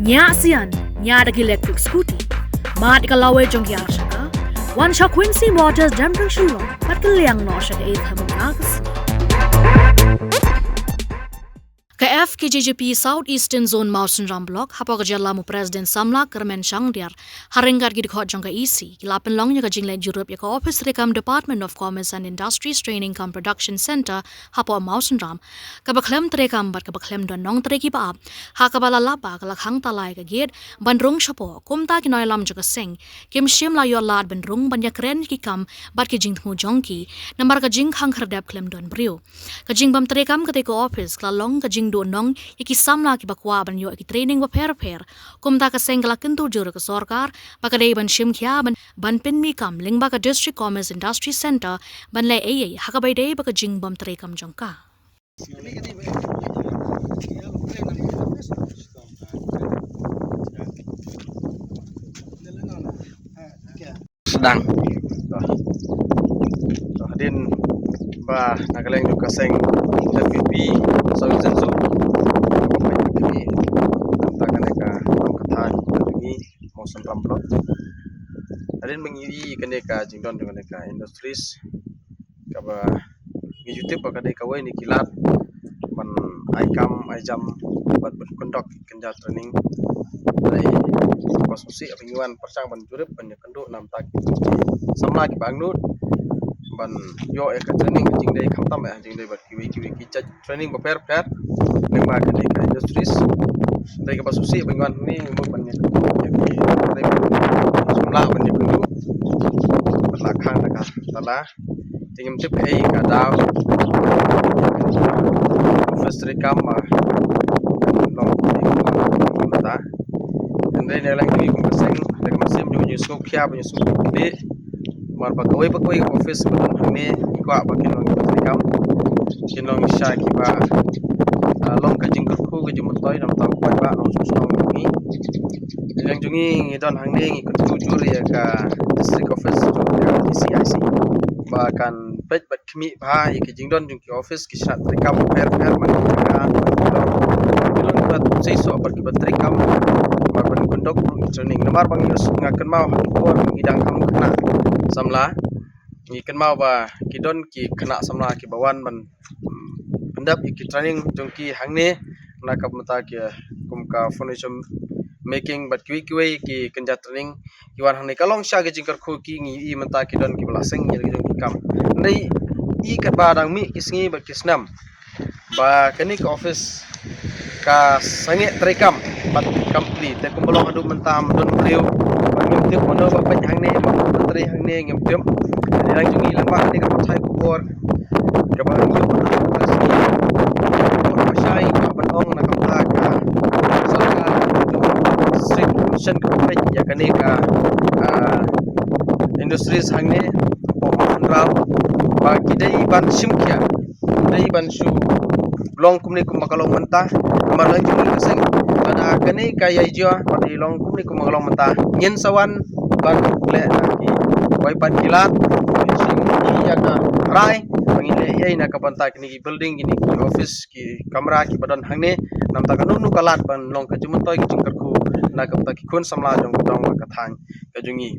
Nya sian, nya dagi electric scooty. Mat ikalawe jong yar shaka. One shot Quincy Waters Jamrang Shulong. Pat kaliang no shaka 8 hamunagas. KF KJJP South Eastern Zone Mausen Ram Block hapa kajala mu President Samla Kermen Shangdiar harengar gid khot jong ka EC kilapen long nya ka jinglen Europe ya ka Office Rekam Department of Commerce and Industries Training Cum Production Center hapa Mausen Ram ka baklem trekam bat ka baklem don nong treki pa ha ka bala lapa ka lakhang talai ka gid bandrung shapo kumta ki noilam jaka sing kim shim la yo lad bandrung banya kren ki kam bat ki jing thmu jong ki nambar ka jing khang khardap klem don brio ka jing bam trekam ka te ko office ka long ka jing do nong iki samla ki bakwa ban yo ki training ba pher kumta ka sengla kintu jur ka sarkar bakadei ban shim khya ban pin mi kam lingba ka district commerce industry center ban le ei hakabai dei ba ka jing bam tre kam jongka sedang hadin ba nagaleng ka seng LPP sawi sensu ini tangan ka angkatan ini Mausen Ram Block hadin mengiri kaneka jingdon dengan ka industries ka ba ngi YouTube ka dei ka wai ni kilat man aikam aijam bat berkondok kenja training dari konstruksi abinguan persang ban jurip ban kenduk nam tak sama ki bangnut ban yo ek training jing dei khamtam jing dei bat ki training ba per lengma ka dei ka industries dei ka basusi abinguan ni mo ban ni jumlah ban ni kenduk lakhang ka tala tingem tip ei ka daw first rekam long mata andai nelang ni kumaseng daga masim jo ni skop khya ba skop ni mar ba kawai office ban hangni ikwa ba kin long rekam kin long sha ki ba long ka jing khu ga jum toy nam ta ba ba long song ni yang jungi ngidon hangni ngi kutu juri ya ka district office jo ya DCIC ba kan pet bat khmi ba ki jingdon jung ki office ki shat rekam per man ka bilon bat sei so bat rekam mar ban kondok training namar bang yus ngakan mau por ngidang kam kena samla ngi kan mau ba kidon ki kena samla ki bawan ban pendap ki training jung ki hangni nakap mata ki kum ka furniture making bat ki ki kenja training ki wan hangni kalong sha ge jingkar khu ki ngi I mata kidon ki blaseng ngi jung ki kam nei I kat ba dang mi kisngi bat kisnam ba kani ka office ka sange trekam bat company te kumbolo adu mentam don brio bangim tip mono ba paj hangne ba menteri hangne ngim tip dirang jungi lamba ni ka pathai kubor ka ba ngi ba sai ka ban ong na kam ta ka sarkar strict mission ka paj ya kani ka industries hangne po raw ba kidai ban simkya dai ban su long kumni kum makalong mentah amar lang jumul kaseng pada kani kaya jua pati long kumni kum makalong mentah nyen sawan ban le ki wai pan kilat sing ya ka rai pangile yai na ka panta kini building gini ki office ki kamera ki badan hangne nam ta kanu nu kalat ban long ka jumun toy ki jingkar khu na ka ta ki khun samla jong dong ka thang ka jungi